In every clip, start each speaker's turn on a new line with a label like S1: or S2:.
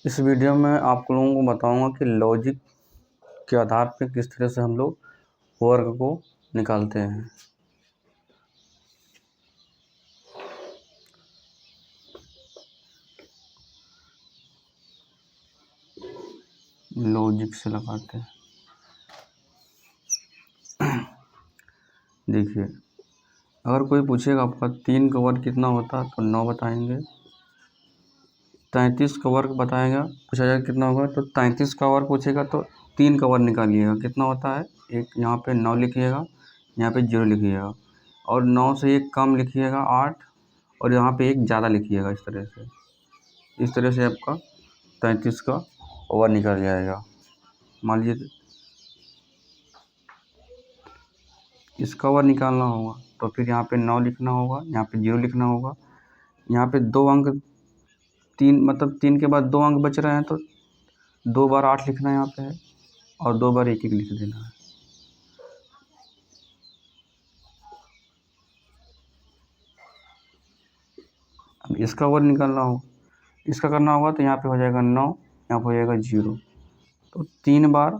S1: इस वीडियो में आप लोगों को बताऊंगा कि लॉजिक के आधार पर किस तरह से हम लोग वर्ग को निकालते हैं। लॉजिक से लगाते हैं। देखिए, अगर कोई पूछेगा आपका 3 का वर्ग कितना होता है तो 9 बताएंगे। 33 का वर्ग बताएगा, पूछा जाएगा कितना होगा तो 33 का वर्ग पूछेगा तो 3 का वर्ग निकालिएगा कितना होता है। एक यहाँ पे 9 लिखिएगा, यहाँ पे 0 लिखिएगा और 9 से एक कम लिखिएगा 8 और यहाँ पे एक ज़्यादा लिखिएगा। इस तरह से आपका 33 का वर्ग निकल जाएगा। मान लीजिए इसका वर्ग निकालना होगा तो फिर यहाँ पे 9 लिखना होगा, यहाँ पे 0 लिखना होगा। यहाँ पे 2 अंक 3 के बाद 2 अंक बच रहे हैं तो 2 बार 8 लिखना है यहाँ पे और 2 बार 1 लिख देना है। अब इसका वर्ग निकालना हो, इसका करना होगा तो यहाँ पे हो जाएगा 9, यहाँ पे हो जाएगा 0। तो 3 बार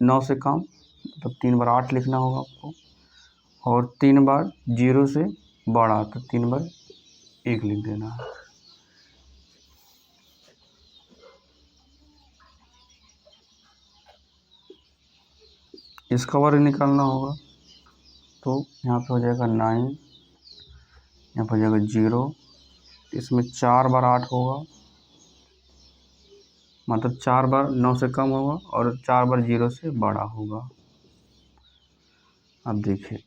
S1: 9 से कम मतलब 3 बार 8 लिखना होगा आपको और 3 बार 0 से बड़ा तो 3 बार 1 लिख देना है। इसका वर्ग निकालना होगा तो यहाँ पे हो जाएगा 9, यहाँ पे हो जाएगा 0, इसमें 4 बार 8 होगा मतलब 4 बार 9 से कम होगा और 4 बार 0 से बड़ा होगा। अब देखिए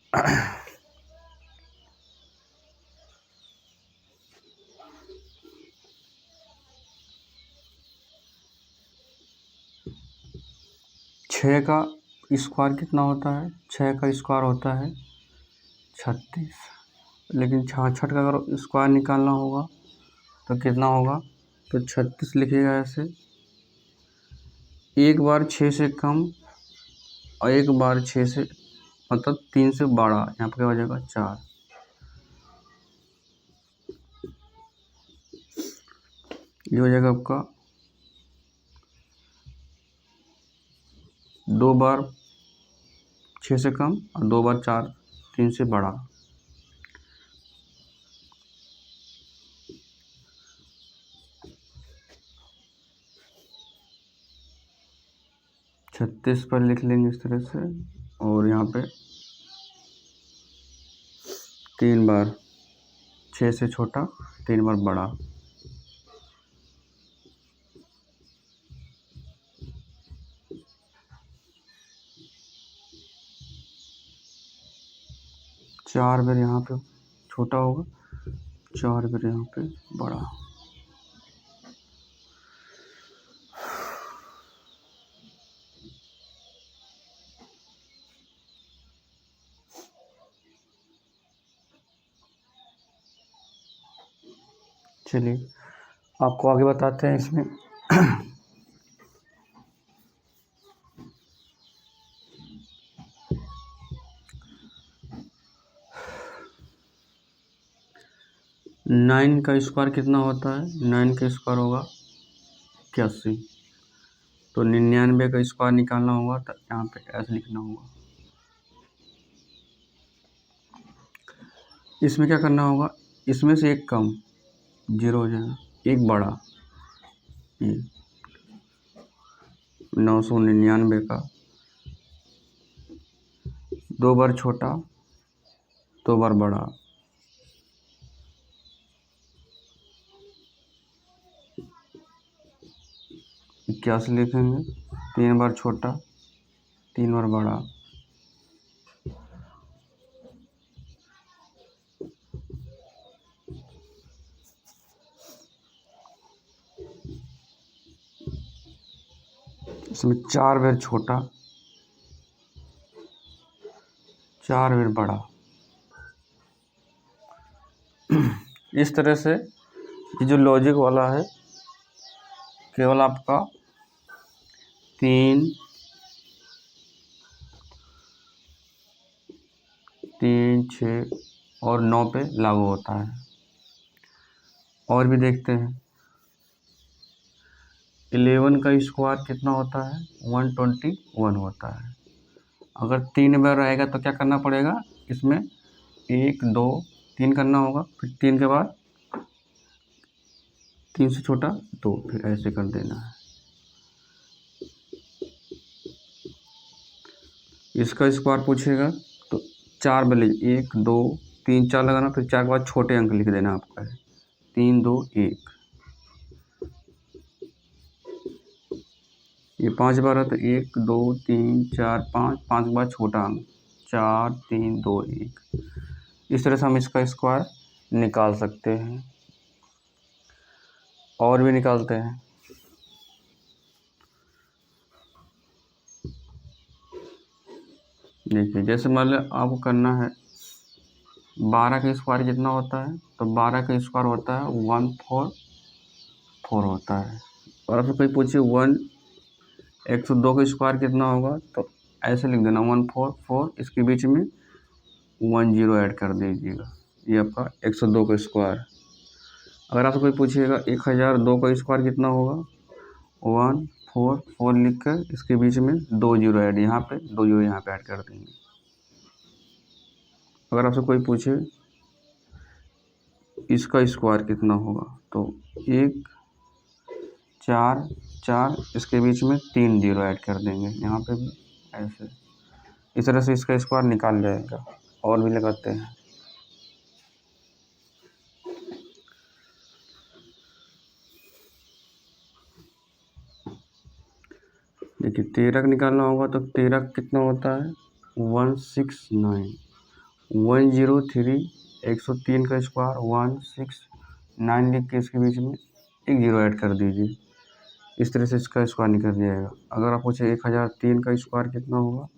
S1: छः का स्क्वायर कितना होता है? 6 का स्क्वायर होता है 36, लेकिन 66 का अगर स्क्वायर निकालना होगा तो कितना होगा? तो 36 लिखिएगा ऐसे, एक बार 6 से कम और एक बार 6 से मतलब 3 से बड़ा, यहाँ पर क्या हो जाएगा 4। ये हो जाएगा आपका 2 बार 6 से कम और 2 बार 4 3 से बड़ा। छत्तीस पर लिख लेंगे इस तरह से और यहाँ पे 3 बार 6 से छोटा 3 बार बड़ा। चार बार यहाँ पे छोटा होगा, 4 बार यहाँ पे बड़ा। चलिए आपको आगे बताते हैं इसमें। नाइन का स्क्वायर कितना होता है? 9 का स्क्वायर होगा 81, तो 99 का स्क्वायर निकालना होगा तो यहाँ पे ऐसे लिखना होगा। इसमें क्या करना होगा? इसमें से एक कम 0 हो जाएगा, एक बड़ा, ये 999 का 2 बार छोटा 2 बार बड़ा। इक्यासी लिखेंगे, 3 बार छोटा 3 बार बड़ा। इसमें 4 बार छोटा 4 बार बड़ा। इस तरह से ये जो लॉजिक वाला है केवल आपका 3, 6 और 9 पे लागू होता है। और भी देखते हैं। 11 का स्क्वायर कितना होता है? 121 होता है। अगर 3 बार रहेगा तो क्या करना पड़ेगा? इसमें 1 2 3 करना होगा, फिर 3 के बाद 3 से छोटा 2, फिर ऐसे कर देना है। इसका स्क्वायर पूछेगा तो 4 वाले 1 2 3 4 लगाना, फिर 4 के बाद छोटे अंक लिख देना आपका है 3 2 1। ये 5 बार है तो 1 2 3 4 5, 5 के बाद छोटा अंक 4 3 2 1। इस तरह से हम इसका स्क्वायर निकाल सकते हैं। और भी निकालते हैं। देखिए, जैसे मान लो आपको करना है 12 का स्क्वायर कितना होता है? तो 12 का स्क्वायर होता है 144 होता है। और आपसे कोई पूछे 102 का स्क्वायर कितना होगा? तो ऐसे लिख देना 144, इसके बीच में 10 ऐड कर दीजिएगा। ये आपका 102 का स्क्वायर। अगर आपसे कोई पूछिएगा 1002 का स्क्वायर कितना होगा? 144 लिख कर इसके बीच में 2 जीरो ऐड, यहाँ पे 2 जीरो यहाँ पे ऐड कर देंगे। अगर आपसे कोई पूछे इसका स्क्वायर कितना होगा? तो 1 4 4, इसके बीच में 3 जीरो ऐड कर देंगे, यहाँ पे भी ऐसे। इस तरह से इसका स्क्वायर निकाल जाएगा। और भी लगाते हैं। देखिए 13 का निकालना होगा तो 13 कितना होता है? 169। 103, 103 का स्क्वायर 169 लिख के इसके बीच में 1 जीरो ऐड कर दीजिए। इस तरह से इसका स्क्वायर निकल जाएगा। अगर आप पूछे 1003 का स्क्वायर कितना होगा?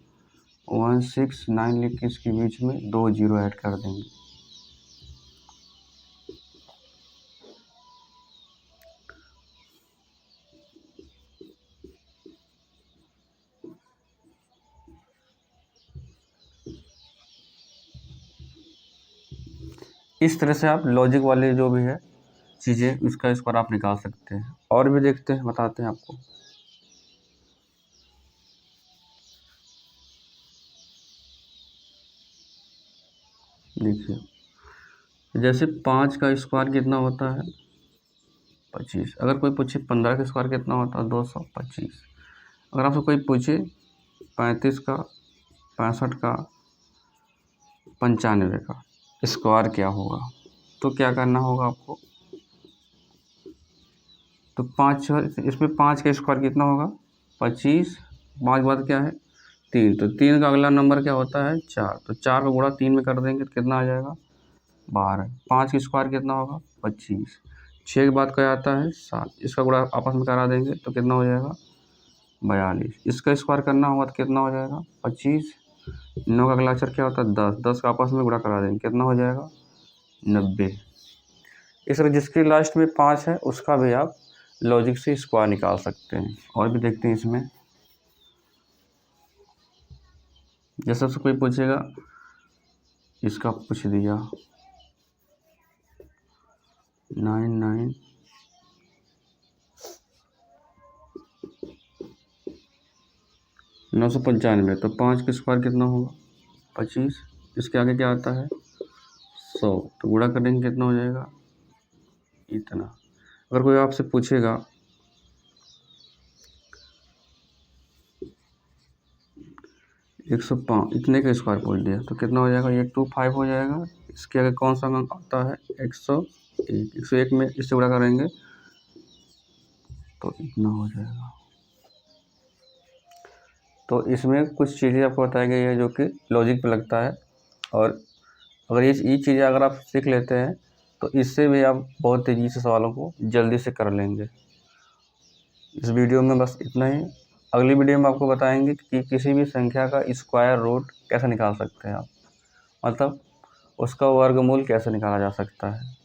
S1: 169 लिख के इसके बीच में 2 जीरो ऐड कर देंगे। इस तरह से आप लॉजिक वाले जो भी है चीज़ें, उसका स्क्वायर आप निकाल सकते हैं। और भी देखते हैं, बताते हैं आपको। देखिए, जैसे 5 का स्क्वायर कितना होता है? 25। अगर कोई पूछे 15 का स्क्वायर कितना होता है? 225। अगर आपसे कोई पूछे 35 का, 65 का, 95 का स्क्वायर क्या होगा? तो क्या करना होगा आपको? तो 5, इसमें 5 का स्क्वायर कितना होगा? 25। 5 के बाद क्या है? 3। तो 3 का अगला नंबर क्या होता है? 4। तो 4 का गुणा 3 में कर देंगे तो कितना आ जाएगा? 12। 5 का स्क्वायर कितना होगा? 25। 6 के बाद क्या आता है? 7। इसका गुणा आपस में करा देंगे तो कितना हो जाएगा? 42। इसका स्क्वायर करना होगा तो कितना हो जाएगा? 25। 9 का अगला अक्षर क्या होता है? 10। 10 का आपस में गुणा करा देंगे, कितना हो जाएगा? 90। इस तरह जिसके लास्ट में 5 है उसका भी आप लॉजिक से स्क्वायर निकाल सकते हैं। और भी देखते हैं इसमें। जैसे सबसे कोई पूछेगा, इसका पूछ दिया 995। तो 5 का स्क्वायर कितना होगा? 25। इसके आगे क्या आता है? 100। तो गुणा करेंगे कितना हो जाएगा? इतना। अगर कोई आपसे पूछेगा 105, इतने का स्क्वायर पूछ दिया तो कितना हो जाएगा? 825 हो जाएगा। इसके आगे कौन सा अंक आता है? 101। 101 में इससे गुणा करेंगे तो इतना हो जाएगा। तो इसमें कुछ चीज़ें आपको बताई गई है जो कि लॉजिक पे लगता है। और अगर ये चीज़ें अगर आप सीख लेते हैं तो इससे भी आप बहुत तेज़ी से सवालों को जल्दी से कर लेंगे। इस वीडियो में बस इतना ही। अगली वीडियो में आपको बताएंगे कि किसी भी संख्या का स्क्वायर रूट कैसे निकाल सकते हैं आप, मतलब उसका वर्गमूल कैसे निकाला जा सकता है।